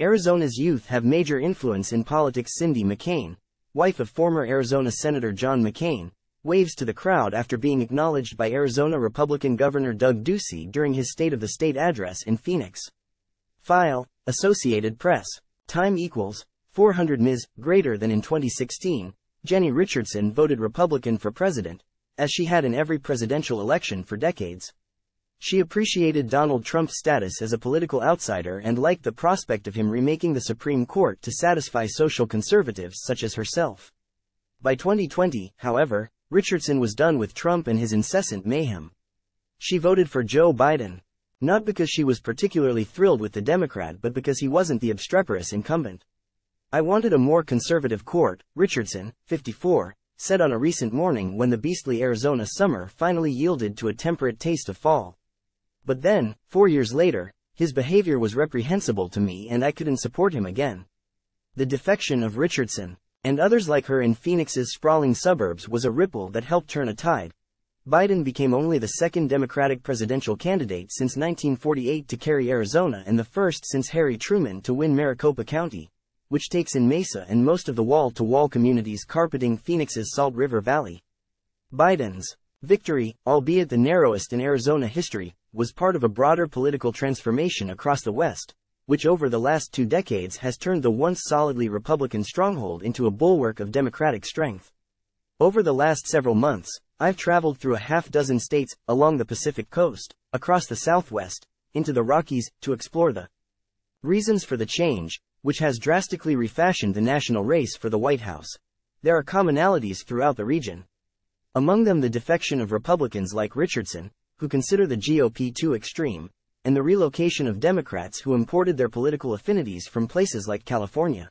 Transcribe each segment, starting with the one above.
Arizona's youth have major influence in politics. Cindy McCain, wife of former Arizona Senator John McCain, waves to the crowd after being acknowledged by Arizona Republican Governor Doug Ducey during his State of the State address in Phoenix. File, Associated Press. Time equals 400 Ms. Greater than in 2016, Jenny Richardson voted Republican for president, as she had in every presidential election for decades. She appreciated Donald Trump's status as a political outsider and liked the prospect of him remaking the Supreme Court to satisfy social conservatives such as herself. By 2020, however, Richardson was done with Trump and his incessant mayhem. She voted for Joe Biden. Not because she was particularly thrilled with the Democrat but because he wasn't the obstreperous incumbent. "I wanted a more conservative court," Richardson, 54, said on a recent morning when the beastly Arizona summer finally yielded to a temperate taste of fall. But then, 4 years later, his behavior was reprehensible to me and I couldn't support him again. The defection of Richardson and others like her in Phoenix's sprawling suburbs was a ripple that helped turn a tide. Biden became only the second Democratic presidential candidate since 1948 to carry Arizona and the first since Harry Truman to win Maricopa County, which takes in Mesa and most of the wall-to-wall communities carpeting Phoenix's Salt River Valley. Biden's victory, albeit the narrowest in Arizona history, was part of a broader political transformation across the West, which over the last 2 decades has turned the once solidly Republican stronghold into a bulwark of Democratic strength. Over the last several months, I've traveled through a half-dozen states, along the Pacific coast, across the Southwest, into the Rockies, to explore the reasons for the change, which has drastically refashioned the national race for the White House. There are commonalities throughout the region. Among them the defection of Republicans like Richardson, who consider the GOP too extreme, and the relocation of Democrats who imported their political affinities from places like California.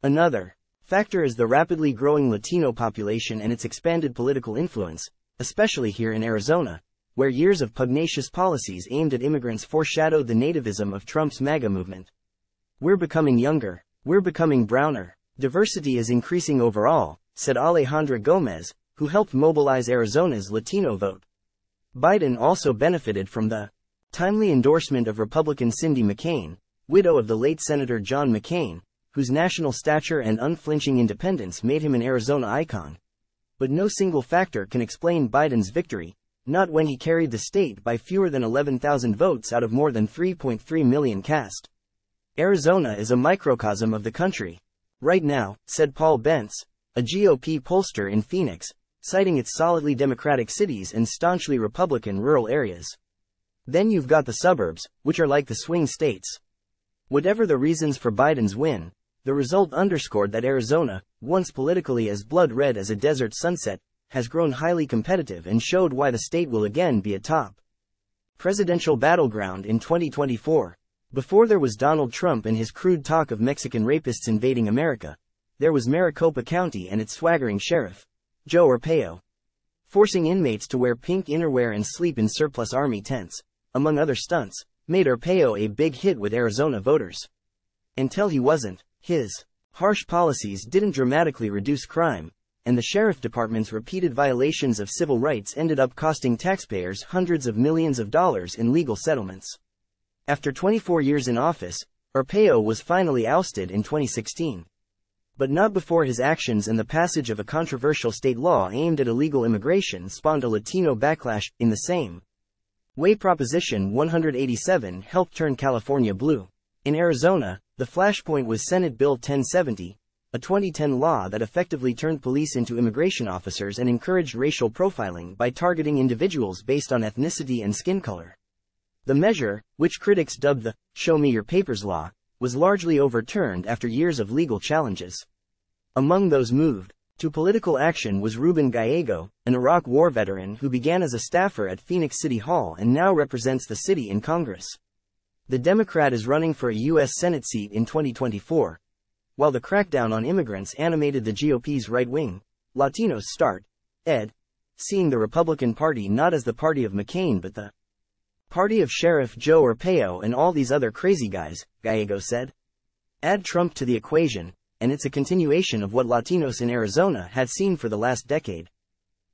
Another factor is the rapidly growing Latino population and its expanded political influence, especially here in Arizona, where years of pugnacious policies aimed at immigrants foreshadowed the nativism of Trump's MAGA movement. "We're becoming younger. We're becoming browner. Diversity is increasing overall," said Alejandra Gomez, who helped mobilize Arizona's Latino vote. Biden also benefited from the timely endorsement of Republican Cindy McCain, widow of the late Senator John McCain, whose national stature and unflinching independence made him an Arizona icon. But no single factor can explain Biden's victory, not when he carried the state by fewer than 11,000 votes out of more than 3.3 million cast. "Arizona is a microcosm of the country right now," said Paul Bentz, a GOP pollster in Phoenix, citing its solidly Democratic cities and staunchly Republican rural areas. Then you've got the suburbs, which are like the swing states. Whatever the reasons for Biden's win, the result underscored that Arizona, once politically as blood-red as a desert sunset, has grown highly competitive and showed why the state will again be a top presidential battleground in 2024. Before there was Donald Trump and his crude talk of Mexican rapists invading America, there was Maricopa County and its swaggering sheriff, Joe Arpaio, forcing inmates to wear pink innerwear and sleep in surplus army tents, among other stunts, made Arpaio a big hit with Arizona voters. Until he wasn't, his harsh policies didn't dramatically reduce crime, and the sheriff department's repeated violations of civil rights ended up costing taxpayers hundreds of millions of dollars in legal settlements. After 24 years in office, Arpaio was finally ousted in 2016. But not before his actions and the passage of a controversial state law aimed at illegal immigration spawned a Latino backlash. In the same way, Proposition 187 helped turn California blue. In Arizona, the flashpoint was Senate Bill 1070, a 2010 law that effectively turned police into immigration officers and encouraged racial profiling by targeting individuals based on ethnicity and skin color. The measure, which critics dubbed the "Show Me Your Papers" law, was largely overturned after years of legal challenges. Among those moved to political action was Ruben Gallego, an Iraq War veteran who began as a staffer at Phoenix City Hall and now represents the city in Congress. The Democrat is running for a U.S. Senate seat in 2024. While the crackdown on immigrants animated the GOP's right wing, Latinos start, seeing the Republican Party not as the party of McCain but the party of Sheriff Joe Arpaio and all these other crazy guys, Gallego said. Add Trump to the equation, and it's a continuation of what Latinos in Arizona had seen for the last decade.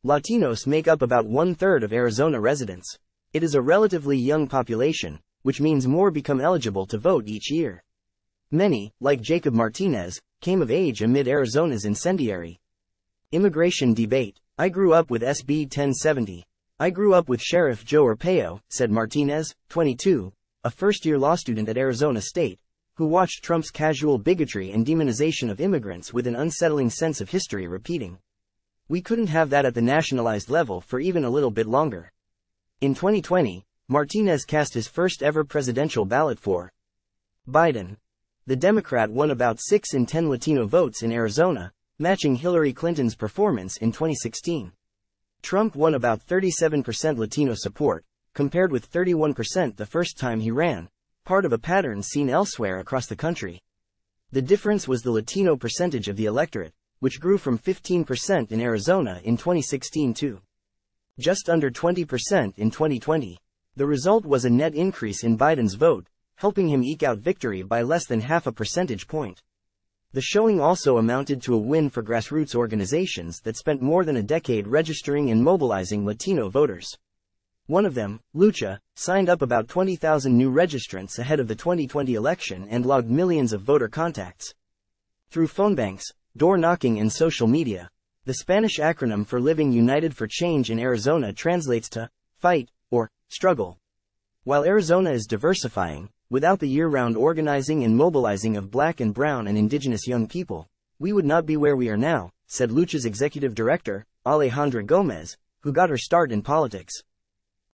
Latinos make up about 1/3 of Arizona residents. It is a relatively young population, which means more become eligible to vote each year. Many, like Jacob Martinez, came of age amid Arizona's incendiary immigration debate. "I grew up with SB 1070. I grew up with Sheriff Joe Arpaio," said Martinez, 22, a first-year law student at Arizona State, who watched Trump's casual bigotry and demonization of immigrants with an unsettling sense of history repeating. "We couldn't have that at the nationalized level for even a little bit longer." In 2020, Martinez cast his first-ever presidential ballot for Biden. The Democrat won about 6 in 10 Latino votes in Arizona, matching Hillary Clinton's performance in 2016. Trump won about 37% Latino support, compared with 31% the first time he ran, part of a pattern seen elsewhere across the country. The difference was the Latino percentage of the electorate, which grew from 15% in Arizona in 2016 to just under 20% in 2020. The result was a net increase in Biden's vote, helping him eke out victory by less than half a percentage point. The showing also amounted to a win for grassroots organizations that spent more than a decade registering and mobilizing Latino voters. One of them, Lucha, signed up about 20,000 new registrants ahead of the 2020 election and logged millions of voter contacts. Through phone banks, door knocking and social media, the Spanish acronym for Living United for Change in Arizona translates to fight or struggle. While Arizona is diversifying, without the year-round organizing and mobilizing of Black and Brown and Indigenous young people, we would not be where we are now, said Lucha's executive director, Alejandra Gomez, who got her start in politics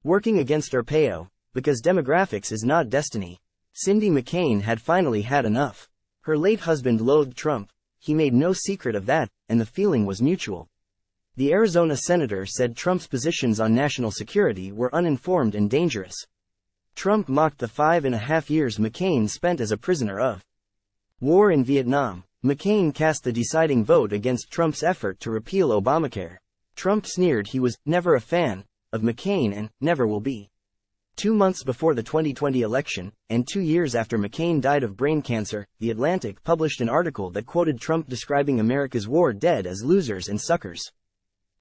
working against Arpaio, because demographics is not destiny. Cindy McCain had finally had enough. Her late husband loathed Trump, he made no secret of that, and the feeling was mutual. The Arizona senator said Trump's positions on national security were uninformed and dangerous. Trump mocked the 5.5 years McCain spent as a prisoner of war in Vietnam. McCain cast the deciding vote against Trump's effort to repeal Obamacare. Trump sneered he was never a fan of McCain and never will be. 2 months before the 2020 election, and 2 years after McCain died of brain cancer, The Atlantic published an article that quoted Trump describing America's war dead as losers and suckers.